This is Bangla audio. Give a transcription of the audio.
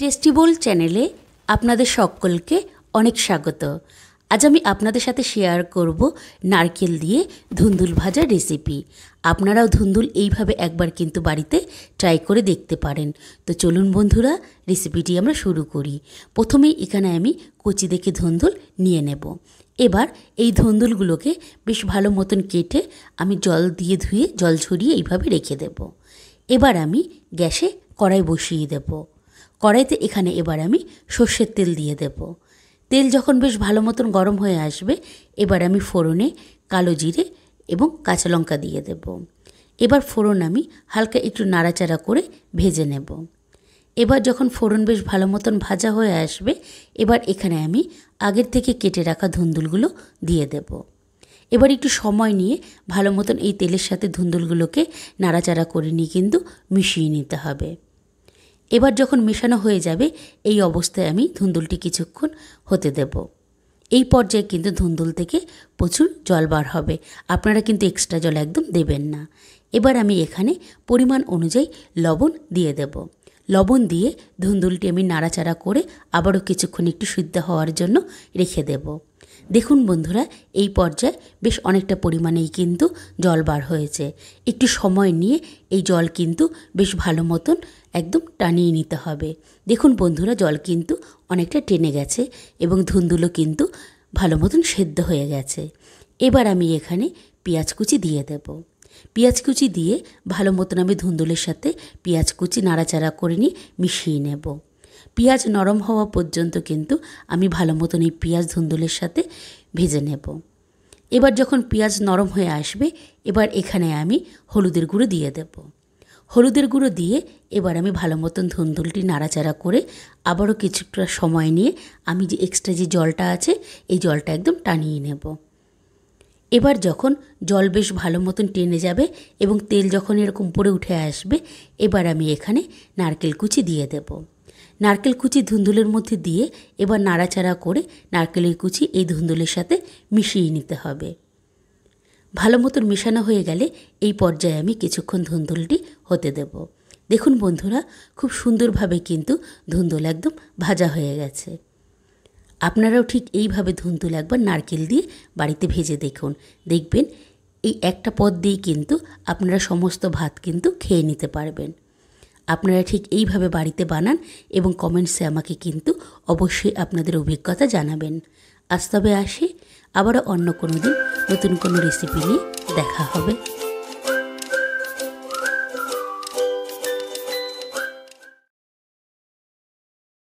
টেস্টি বোল চ্যানেলে আপনাদের সকলকে অনেক স্বাগত। আজ আমি আপনাদের সাথে শেয়ার করব নারকেল দিয়ে ধুন্দুল ভাজার রেসিপি। আপনারাও ধুন্দুল এইভাবে একবার কিন্তু বাড়িতে ট্রাই করে দেখতে পারেন। তো চলুন বন্ধুরা, রেসিপিটি আমরা শুরু করি। প্রথমেই এখানে আমি কচি দেখে ধুন্দুল নিয়ে নেব। এবার এই ধুন্দুলগুলোকে বেশ ভালো মতন কেটে আমি জল দিয়ে ধুয়ে জল ঝরিয়ে এইভাবে রেখে দেব। এবার আমি গ্যাসে কড়াই বসিয়ে দেব। কড়াইতে এখানে এবার আমি সর্ষের তেল দিয়ে দেব। তেল যখন বেশ ভালো মতন গরম হয়ে আসবে, এবার আমি ফোড়নে কালো জিরে এবং কাঁচা লঙ্কা দিয়ে দেব। এবার ফোড়ন আমি হালকা একটু নাড়াচাড়া করে ভেজে নেব। এবার যখন ফোড়ন বেশ ভালো মতন ভাজা হয়ে আসবে, এবার এখানে আমি আগের থেকে কেটে রাখা ধুন্দুলগুলো দিয়ে দেব। এবার একটু সময় নিয়ে ভালো মতন এই তেলের সাথে ধুন্দুলগুলোকে নাড়াচাড়া করে নিয়ে কিন্তু মিশিয়ে নিতে হবে। এবার যখন মেশানো হয়ে যাবে, এই অবস্থায় আমি ধুন্দুলটি কিছুক্ষণ হতে দেব। এই পর্যায়ে কিন্তু ধুন্দুল থেকে প্রচুর জল বার হবে, আপনারা কিন্তু এক্সট্রা জল একদম দেবেন না। এবার আমি এখানে পরিমাণ অনুযায়ী লবণ দিয়ে দেব। লবণ দিয়ে ধুন্দুলটি আমি নাড়াচাড়া করে আবারও কিছুক্ষণ একটু সিদ্ধ হওয়ার জন্য রেখে দেব। দেখুন বন্ধুরা, এই পর্যায়ে বেশ অনেকটা পরিমাণেই কিন্তু জল বার হয়েছে। একটু সময় নিয়ে এই জল কিন্তু বেশ ভালো মতন একদম টানিয়ে নিতে হবে। দেখুন বন্ধুরা, জল কিন্তু অনেকটা টেনে গেছে এবং ধুন্দুলও কিন্তু ভালো মতন সেদ্ধ হয়ে গেছে। এবার আমি এখানে পেঁয়াজ কুচি দিয়ে দেব। পেঁয়াজ কুচি দিয়ে ভালো মতন আমি ধুন্দুলের সাথে পেঁয়াজ কুচি নাড়াচাড়া করে নিয়ে মিশিয়ে নেব। পেঁয়াজ নরম হওয়া পর্যন্ত কিন্তু আমি ভালো মতন এই পেঁয়াজ ধুন্দুলের সাথে ভেজে নেব। এবার যখন পেঁয়াজ নরম হয়ে আসবে, এবার এখানে আমি হলুদের গুঁড়ো দিয়ে দেব। হলুদের গুঁড়ো দিয়ে এবার আমি ভালো মতন ধুন্দুলটি নাড়াচাড়া করে আবারও কিছুটা সময় নিয়ে আমি যে এক্সট্রা যে জলটা আছে, এই জলটা একদম টানিয়ে নেব। এবার যখন জল বেশ ভালো মতন টেনে যাবে এবং তেল যখন এরকম উপরে উঠে আসবে, এবার আমি এখানে নারকেল কুচি দিয়ে দেব। নারকেল কুচি ধুন্দুলের মধ্যে দিয়ে এবার নাড়াচাড়া করে নারকেলের কুচি এই ধুন্দুলের সাথে মিশিয়ে নিতে হবে। ভালো মতন মেশানো হয়ে গেলে এই পর্যায়ে আমি কিছুক্ষণ ধুন্দুলটি হতে দেব। দেখুন বন্ধুরা, খুব সুন্দরভাবে কিন্তু ধুন্দুল একদম ভাজা হয়ে গেছে। আপনারাও ঠিক এইভাবে ধুন্দুল একবার নারকেল দিয়ে বাড়িতে ভেজে দেখুন, দেখবেন এই একটা পদ দিয়েই কিন্তু আপনারা সমস্ত ভাত কিন্তু খেয়ে নিতে পারবেন। আপনারা ঠিক এইভাবে বাড়িতে বানান এবং কমেন্টসে আমাকে কিন্তু অবশ্যই আপনাদের অভিজ্ঞতা জানাবেন। আজ তবে আসি, আবারও অন্য কোনো দিন নতুন কোনো রেসিপি নিয়ে দেখা হবে।